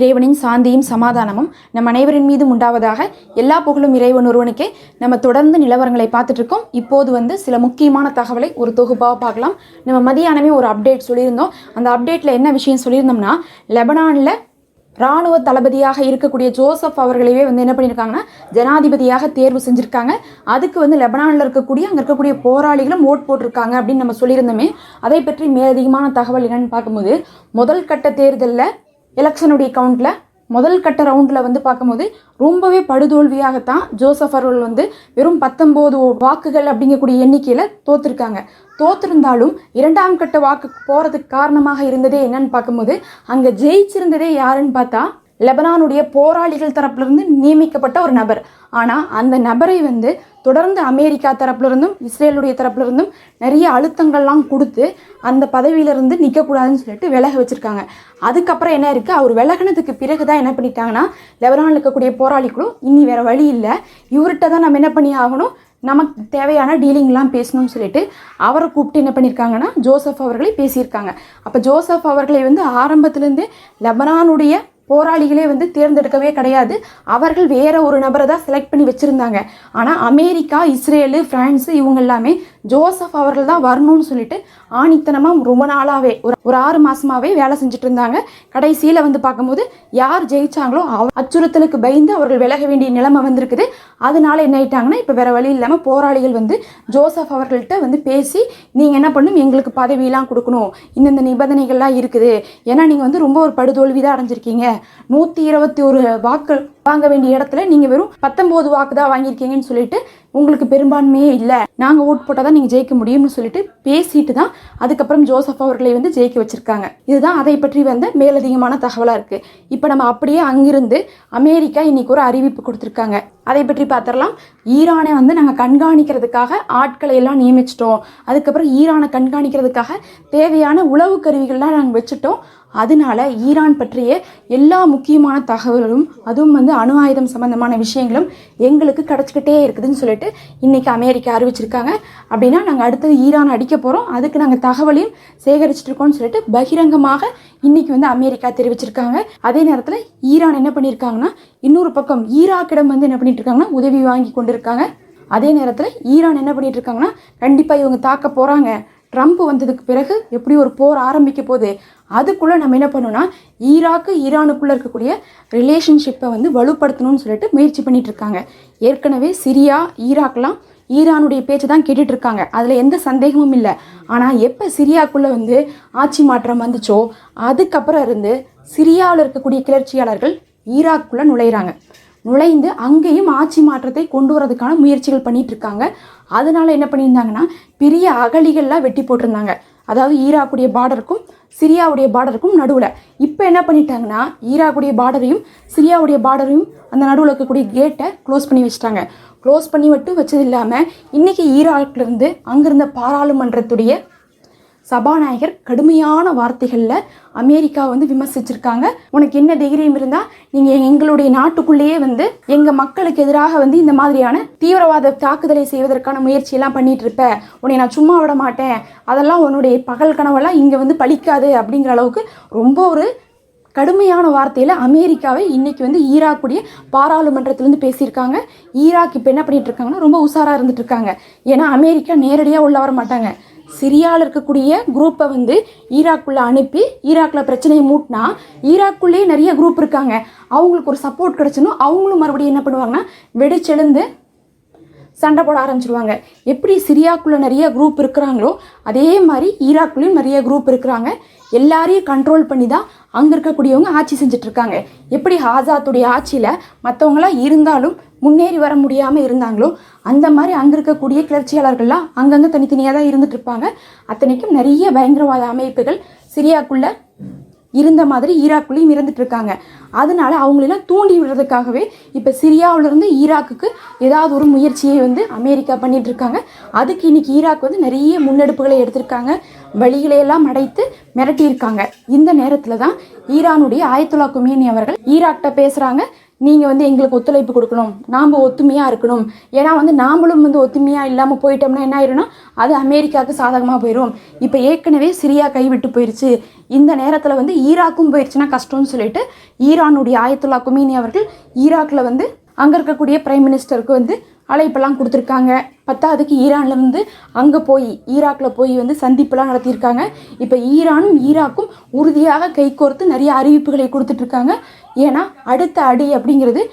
இறைவனின் சாந்தியும் சமாதானமும் நம் அனைவரின் மீதும் உண்டாவதாக. எல்லா புகழும் இறைவன் ஒருவனுக்கே. நம்ம தொடர்ந்து நிலவரங்களை பார்த்துட்டு இருக்கோம். இப்போது சில முக்கியமான தகவலை ஒரு தொகுப்பாக பார்க்கலாம். நம்ம மதியானமே ஒரு அப்டேட் சொல்லியிருந்தோம். அந்த அப்டேட்டில் என்ன விஷயம் சொல்லியிருந்தோம்னா, லெபனானில் இராணுவ தளபதியாக இருக்கக்கூடிய ஜோசப் அவர்களையே என்ன பண்ணியிருக்காங்கன்னா ஜனாதிபதியாக தேர்வு செஞ்சுருக்காங்க. அதுக்கு லெபனானில் அங்கே இருக்கக்கூடிய போராளிகளும் ஓட் போட்டிருக்காங்க அப்படின்னு நம்ம சொல்லியிருந்தோமே. அதை பற்றி மேலதிகமான தகவல் என்னன்னு பார்க்கும்போது, முதல் கட்ட தேர்தலில் எலெக்ஷனுடைய கவுண்டில் முதல் கட்ட ரவுண்டில் பார்க்கும்போது ரொம்பவே படுதோல்வியாகத்தான் ஜோசப் அவர்கள் வெறும் 19 வாக்குகள் அப்படிங்கக்கூடிய எண்ணிக்கையில் தோற்றிருந்தாலும் இரண்டாம் கட்ட வாக்கு போகிறதுக்கு காரணமாக இருந்ததே என்னன்னு பார்க்கும்போது, அங்கே ஜெயிச்சிருந்ததே யாருன்னு பார்த்தா லெபனானுடைய போராளிகள் தரப்பிலிருந்து நியமிக்கப்பட்ட ஒரு நபர். ஆனால் அந்த நபரை தொடர்ந்து அமெரிக்கா தரப்பிலிருந்தும் இஸ்ரேலுடைய தரப்பிலிருந்தும் நிறைய அழுத்தங்கள்லாம் கொடுத்து அந்த பதவியிலிருந்து நிற்கக்கூடாதுன்னு சொல்லிட்டு விலக வச்சுருக்காங்க. அதுக்கப்புறம் என்ன இருக்குது, அவர் விலகினதுக்கு பிறகு தான் என்ன பண்ணிட்டாங்கன்னா, லெபனானில் இருக்கக்கூடிய போராளிகளும் இனி வேறு வழி இல்லை, இவர்கிட்ட தான் நம்ம என்ன பண்ணி ஆகணும், நமக்கு தேவையான டீலிங்லாம் பேசணும்னு சொல்லிட்டு அவரை கூப்பிட்டு என்ன பண்ணியிருக்காங்கன்னா ஜோசப் அவர்களை பேசியிருக்காங்க. அப்போ ஜோசப் அவர்களை ஆரம்பத்துலேருந்து லெபனானுடைய போராளிகளே தேர்ந்தெடுக்கவே கிடையாது. அவர்கள் வேற ஒரு நபரை தான் செலக்ட் பண்ணி வச்சுருந்தாங்க. ஆனால் அமெரிக்கா, இஸ்ரேலு, பிரான்ஸு இவங்க எல்லாமே ஜோசப் அவர்கள் தான் வரணும்னு சொல்லிட்டு ஆணித்தனமாக ரொம்ப நாளாகவே ஒரு 6 மாதமாகவே வேலை செஞ்சுட்டு இருந்தாங்க. கடைசியில் பார்க்கும்போது யார் ஜெயிச்சாங்களோ அச்சுறுத்தலுக்கு பயந்து அவர்கள் விலக வேண்டிய நிலைமை வந்திருக்குது. அதனால என்ன ஆயிட்டாங்கன்னா, இப்போ வேற வழி இல்லாமல் போராளிகள் ஜோசப் அவர்கள்ட்ட பேசி, நீங்கள் என்ன பண்ணணும், எங்களுக்கு பதவியெல்லாம் கொடுக்கணும், இந்தந்த நிபந்தனைகள்லாம் இருக்குது, ஏன்னா நீங்கள் ரொம்ப ஒரு படுதோல்வி தான் அடைஞ்சிருக்கீங்க, 121 வாக்கு வாங்க வேண்டிய இடத்துல நீங்கள் வெறும் 19 வாக்கு தான் வாங்கியிருக்கீங்கன்னு சொல்லிட்டு உங்களுக்கு பெரும்பான்மையே இல்லை, நாங்கள் ஓட் போட்டால் தான் நீங்கள் ஜெயிக்க முடியும்னு சொல்லிட்டு பேசிட்டு தான் அதுக்கப்புறம் ஜோசப் அவர்களை ஜெயிக்க வச்சிருக்காங்க. இதுதான் அதை பற்றி மேலதிகமான தகவலாக இருக்குது. இப்போ நம்ம அப்படியே அங்கிருந்து அமெரிக்கா இன்னைக்கு ஒரு அறிவிப்பு கொடுத்துருக்காங்க. அதை பற்றி பார்த்துடலாம். ஈரானை நாங்கள் கண்காணிக்கிறதுக்காக ஆட்களை எல்லாம் நியமிச்சிட்டோம். அதுக்கப்புறம் ஈரானை கண்காணிக்கிறதுக்காக தேவையான உளவு கருவிகள்லாம் நாங்கள் வச்சுட்டோம். அதனால ஈரான் பற்றிய எல்லா முக்கியமான தகவல்களும், அதுவும் அணு ஆயுதம் சம்பந்தமான விஷயங்களும் எங்களுக்கு கிடச்சிக்கிட்டே இருக்குதுன்னு சொல்லிட்டு இன்னைக்கு அமெரிக்கா அறிவிச்சிருக்காங்க. அப்படின்னா நாங்கள் அடுத்தது ஈரான் அடிக்க போகிறோம், அதுக்கு நாங்கள் தகவலையும் சேகரிச்சுட்டு இருக்கோம்னு சொல்லிட்டு பகிரங்கமாக இன்னைக்கு அமெரிக்கா தெரிவிச்சிருக்காங்க. அதே நேரத்தில் ஈரான் என்ன பண்ணியிருக்காங்கன்னா, இன்னொரு பக்கம் ஈராக்கிடம் என்ன பண்ணிட்டு இருக்காங்கன்னா உதவி வாங்கி கொண்டு இருக்காங்க. அதே நேரத்தில் ஈரான் என்ன பண்ணிட்டு இருக்காங்கன்னா, கண்டிப்பாக இவங்க தாக்க போகிறாங்க, ட்ரம்ப் வந்ததுக்கு பிறகு எப்படி ஒரு போர் ஆரம்பிக்க போகுது, அதுக்குள்ளே நம்ம என்ன பண்ணோம்னா ஈரானுக்குள்ளே இருக்கக்கூடிய ரிலேஷன்ஷிப்பை வலுப்படுத்தணும்னு சொல்லிட்டு முயற்சி பண்ணிட்டு இருக்காங்க. ஏற்கனவே சிரியா, ஈராக்லாம் ஈரானுடைய பேச்சு தான் கேட்டுட்டு இருக்காங்க, அதில் எந்த சந்தேகமும் இல்லை. ஆனால் எப்போ சிரியாக்குள்ளே ஆட்சி மாற்றம் வந்துச்சோ அதுக்கப்புறம் சிரியாவில் இருக்கக்கூடிய கிளர்ச்சியாளர்கள் ஈராக்குள்ளே நுழைந்து அங்கேயும் ஆட்சி மாற்றத்தை கொண்டு வரதுக்கான முயற்சிகள் பண்ணிட்டு இருக்காங்க. அதனால என்ன பண்ணியிருந்தாங்கன்னா, பெரிய அகழிகள்லாம் வெட்டி போட்டிருந்தாங்க. அதாவது ஈராக்குடைய பார்டருக்கும் சிரியாவுடைய பார்டருக்கும் நடுவில். இப்போ என்ன பண்ணிட்டாங்கன்னா, ஈராக்குடைய பார்டரையும் சிரியாவுடைய பார்டரையும் அந்த நடுவில் இருக்கக்கூடிய கேட்டை க்ளோஸ் பண்ணி வச்சுட்டாங்க. க்ளோஸ் பண்ணி மட்டும் வச்சது இல்லாமல் இன்றைக்கி ஈராக்கிலேருந்து அங்கிருந்த பாராளுமன்றத்துடைய சபாநாயகர் கடுமையான வார்த்தைகளில் அமெரிக்கா விமர்சிச்சிருக்காங்க. உனக்கு என்ன தைரியம் இருந்தால் நீங்கள் எங்களுடைய நாட்டுக்குள்ளேயே எங்கள் மக்களுக்கு எதிராக இந்த மாதிரியான தீவிரவாத தாக்குதலை செய்வதற்கான முயற்சியெல்லாம் பண்ணிட்டு இருப்ப, உன்னை நான் சும்மா விட மாட்டேன், அதெல்லாம் உன்னுடைய பகல் கனவெல்லாம் இங்கே பலிக்காது அப்படிங்கிற அளவுக்கு ரொம்ப ஒரு கடுமையான வார்த்தையில் அமெரிக்காவை இன்னைக்கு ஈராக்குடைய பாராளுமன்றத்திலேருந்து பேசியிருக்காங்க. ஈராக் இப்போ என்ன பண்ணிட்டு இருக்காங்கன்னா, ரொம்ப உஷாராக இருந்துட்டு இருக்காங்க. ஏன்னா அமெரிக்கா நேரடியாக உள்ள வர மாட்டாங்க. சிரியாவில் இருக்கக்கூடிய குரூப்பை ஈராக்குள்ளே அனுப்பி ஈராக்கில் பிரச்சனையை மூட்டினா ஈராக்குள்ளேயே நிறைய குரூப் இருக்காங்க, அவங்களுக்கு ஒரு சப்போர்ட் கிடச்சணும், அவங்களும் மறுபடியும் என்ன பண்ணுவாங்கன்னா வெடிச்செழுந்து சண்டை போட ஆரம்பிச்சிருவாங்க. எப்படி சிரியாக்குள்ளே நிறைய குரூப் இருக்கிறாங்களோ அதே மாதிரி ஈராக்குள்ளேயும் நிறைய குரூப் இருக்கிறாங்க. எல்லாரையும் கண்ட்ரோல் பண்ணி தான் அங்கே இருக்கக்கூடியவங்க ஆட்சி செஞ்சிட்ருக்காங்க. எப்படி ஆசாத்துடைய ஆட்சியில் மற்றவங்களாம் இருந்தாலும் முன்னேறி வர முடியாமல் இருந்தாங்களோ அந்த மாதிரி அங்கே இருக்கக்கூடிய கிளர்ச்சியாளர்கள்லாம் அங்கங்கே தனித்தனியாக தான் இருந்துட்டு இருப்பாங்க. அத்தனைக்கும் நிறைய பயங்கரவாத அமைப்புகள் சிரியாக்குள்ளே இருந்த மாதிரி ஈராக்குள்ளேயும் இருந்துட்டு இருக்காங்க. அதனால அவங்களெல்லாம் தூண்டி விடுறதுக்காகவே இப்போ சிரியாவிலிருந்து ஈராக்குக்கு ஏதாவது ஒரு முயற்சியை அமெரிக்கா பண்ணிட்டு இருக்காங்க. அதுக்கு இன்னைக்கு ஈராக் நிறைய முன்னெடுப்புகளை எடுத்திருக்காங்க, வழிகளையெல்லாம் அடைத்து மிரட்டியிருக்காங்க. இந்த நேரத்தில் தான் ஈரானுடைய ஆயத்துல்லா கொமேனி அவர்கள் ஈராக்கிட்ட பேசுகிறாங்க. நீங்கள் வந்து எங்களுக்கு ஒத்துழைப்பு கொடுக்கணும், நாம் ஒத்துமையாக இருக்கணும். ஏன்னா வந்து நாமளும் வந்து ஒத்துமையாக இல்லாமல் போயிட்டோம்னா என்ன ஆயிரும்னா அது அமெரிக்காவுக்கு சாதகமாக போயிடும். இப்போ ஏற்கனவே சிரியா கைவிட்டு போயிடுச்சு, இந்த நேரத்தில் வந்து ஈராக்கும் போயிடுச்சுன்னா கஷ்டம்னு சொல்லிட்டு ஈரானுடைய ஆயத்துல்லா கொமீனி அவர்கள் ஈராக்கில் வந்து அங்கே இருக்கக்கூடிய பிரைம் மினிஸ்டருக்கு வந்து அழைப்பெல்லாம் கொடுத்துருக்காங்க. பத்தாவதுக்கு ஈரான்லேருந்து அங்கே போய் ஈராக்கில் போய் வந்து சந்திப்பெல்லாம் நடத்தியிருக்காங்க. இப்போ ஈரானும் ஈராக்கும் உறுதியாக கைகோர்த்து நிறைய அறிவிப்புகளை கொடுத்துட்ருக்காங்க. ஏன்னா அடுத்த அடி அப்படிங்கிறது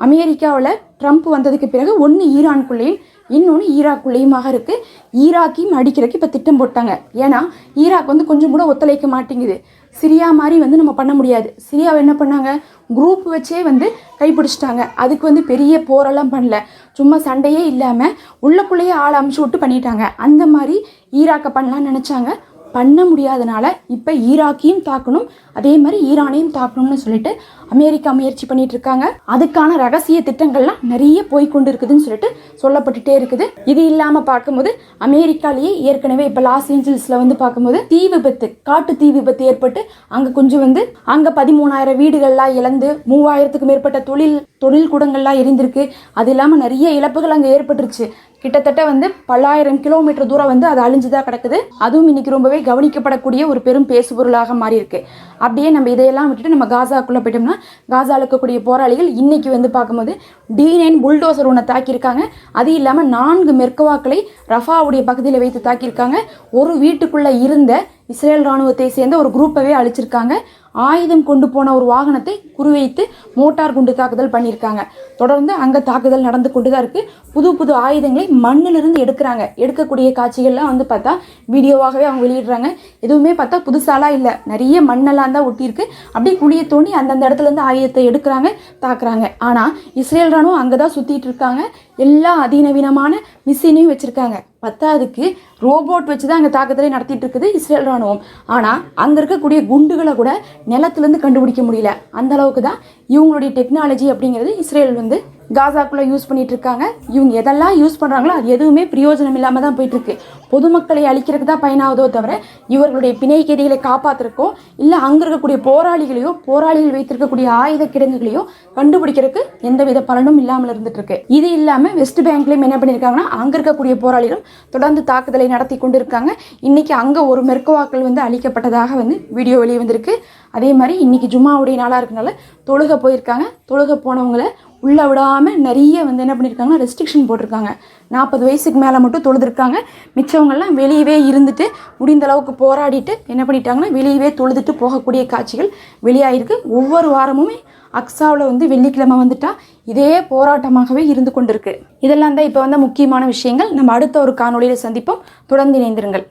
அமெரிக்காவில் ட்ரம்ப் வந்ததுக்கு பிறகு ஒன்று ஈரானுக்குள்ளேயும் இன்னொன்று ஈராக்குள்ளேயுமாக இருக்குது. ஈராக்கையும் அடிக்கிறதுக்கு இப்போ திட்டம் போட்டாங்க. ஏன்னா ஈராக் வந்து கொஞ்சம் கூட ஒத்துழைக்க மாட்டேங்குது. சிரியா மாதிரி வந்து நம்ம பண்ண முடியாது. சிரியாவை என்ன பண்ணாங்க, குரூப் வச்சே வந்து கைப்பிடிச்சிட்டாங்க. அதுக்கு வந்து பெரிய போரெல்லாம் பண்ணல, சும்மா சண்டையே இல்லாமல் உள்ளக்குள்ளேயே ஆள் அமுச்சு விட்டு பண்ணிட்டாங்க. அந்த மாதிரி ஈராக்கை பண்ணலான்னு நினச்சாங்க, பண்ண முடியாதனால இப்போ ஈராக்கையும் தாக்கணும், அதே மாதிரி ஈரானையும் தாக்கணும்னு சொல்லிட்டு அமெரிக்கா முயற்சி பண்ணிட்டு இருக்காங்க. அதுக்கான ரகசிய திட்டங்கள்லாம் நிறைய போய்கொண்டு இருக்குதுன்னு சொல்லிட்டு சொல்லப்பட்டுட்டே இருக்குது. இது இல்லாமல் பார்க்கும்போது அமெரிக்காலேயே ஏற்கனவே இப்போ லாஸ் ஏஞ்சல்ஸில் வந்து பார்க்கும்போது தீ விபத்து, காட்டு தீ விபத்து ஏற்பட்டு அங்கே கொஞ்சம் வந்து அங்கே 13,000 வீடுகள்லாம் இழந்து 3,000க்கும் மேற்பட்ட தொழில் கூடங்கள்லாம் எரிந்திருக்கு. அது இல்லாமல் நிறைய இழப்புகள் அங்கே ஏற்பட்டுருச்சு. கிட்டத்தட்ட வந்து 10,000 கிலோமீட்டர் தூரம் வந்து அது அழிஞ்சுதான் கிடக்குது. அதுவும் இன்னைக்கு ரொம்பவே கவனிக்கப்படக்கூடிய ஒரு பெரும் பேசுபொருளாக மாறி இருக்கு. அப்படியே நம்ம இதையெல்லாம் விட்டுட்டு நம்ம காசாக்குள்ளே போயிட்டோம்னா, காசாவில் இருக்கக்கூடிய போராளிகள் இன்னைக்கு வந்து பார்க்கும்போது D9 புல்டோசர் ஒன்று தாக்கியிருக்காங்க. அது இல்லாமல் 4 மெர்கவாக்களை ரஃபாவுடைய பகுதியில் வைத்து தாக்கியிருக்காங்க. ஒரு வீட்டுக்குள்ளே இருந்த இஸ்ரேல் இராணுவத்தை சேர்ந்த ஒரு குரூப்பவே அழிச்சிருக்காங்க. ஆயுதம் கொண்டு போன ஒரு வாகனத்தை குறிவைத்து மோட்டார் குண்டு தாக்குதல் பண்ணியிருக்காங்க. தொடர்ந்து அங்கே தாக்குதல் நடந்து கொண்டு தான் இருக்குது. புது ஆயுதங்களை மண்ணிலிருந்து எடுக்கக்கூடிய காட்சிகள்லாம் வந்து பார்த்தா வீடியோவாகவே அவங்க வெளியிடுறாங்க. எதுவுமே பார்த்தா புதுசாலாம் இல்லை, நிறைய மண்ணெல்லாம் தான் ஒட்டியிருக்கு. அப்படியே குழியை தோண்டி அந்தந்த இடத்துலேருந்து ஆயுதத்தை எடுக்கிறாங்க, தாக்குறாங்க. ஆனால் இஸ்ரேல் ராணுவம் அங்கே தான் சுற்றிட்டு இருக்காங்க. எல்லா அதிநவீனமான மிஷினையும் வச்சுருக்காங்க. பத்தாவதுக்கு ரோபோட் வச்சு தான் அங்கே தாக்குதலை நடத்திட்டு இருக்குது இஸ்ரேல் ராணுவம். ஆனால் அங்கே இருக்கக்கூடிய குண்டுகளை கூட நிலத்துலேருந்து கண்டுபிடிக்க முடியல. அந்த அளவுக்கு தான் இவங்களுடைய டெக்னாலஜி அப்படிங்கிறது இஸ்ரேல் வந்து காசாக்குள்ளே யூஸ் பண்ணிட்டு இருக்காங்க. இவங்க எதெல்லாம் யூஸ் பண்ணுறாங்களோ அது எதுவுமே பிரயோஜனம் இல்லாமல் தான் போயிட்டுருக்கு. பொதுமக்களை அழிக்கிறதுக்கு தான் பயனாவதோ தவிர இவர்களுடைய பிணை கைதிகளை காப்பாற்றுறக்கோ இல்லை அங்கே இருக்கக்கூடிய போராளிகள் வைத்திருக்கக்கூடிய ஆயுத கிடங்குகளையோ கண்டுபிடிக்கிறதுக்கு எந்தவித பலனும் இல்லாமல் இருந்துட்டு இருக்கு. இது இல்லாமல் வெஸ்ட் பேங்க்லையும் என்ன பண்ணியிருக்காங்கன்னா, அங்கே இருக்கக்கூடிய போராளிகளும் தொடர்ந்து தாக்குதலை நடத்தி கொண்டு இருக்காங்க. இன்னைக்கு அங்கே ஒரு மெர்கவாக்கள் வந்து அழிக்கப்பட்டதாக வந்து வீடியோ வெளியே வந்திருக்கு. அதே மாதிரி இன்னைக்கு ஜும்மாவுடைய நாளாக இருக்கனால தொழுகை போயிருக்காங்க. தொழுகை போனவங்களை உள்ளே விடாமல் நிறைய வந்து என்ன பண்ணியிருக்காங்கன்னா ரெஸ்ட்ரிக்ஷன் போட்டிருக்காங்க. 40 வயசுக்கு மேலே மட்டும் தொழுதுருக்காங்க. மிச்சவங்கள்லாம் வெளியவே இருந்துட்டு முடிந்த அளவுக்கு போராடிட்டு என்ன பண்ணிட்டாங்கன்னா வெளியவே தொழுதுட்டு போகக்கூடிய காட்சிகள் வெளியாகிருக்கு. ஒவ்வொரு வாரமுமே அக்ஸாவில் வந்து வெள்ளிக்கிழமை வந்துட்டா இதே போராட்டமாகவே இருந்து கொண்டிருக்கு. இதெல்லாம் தான் இப்போ வந்த முக்கியமான விஷயங்கள். நம்ம அடுத்த ஒரு காணொளியில் சந்திப்போம். தொடர்ந்து இணைந்திருங்கள்.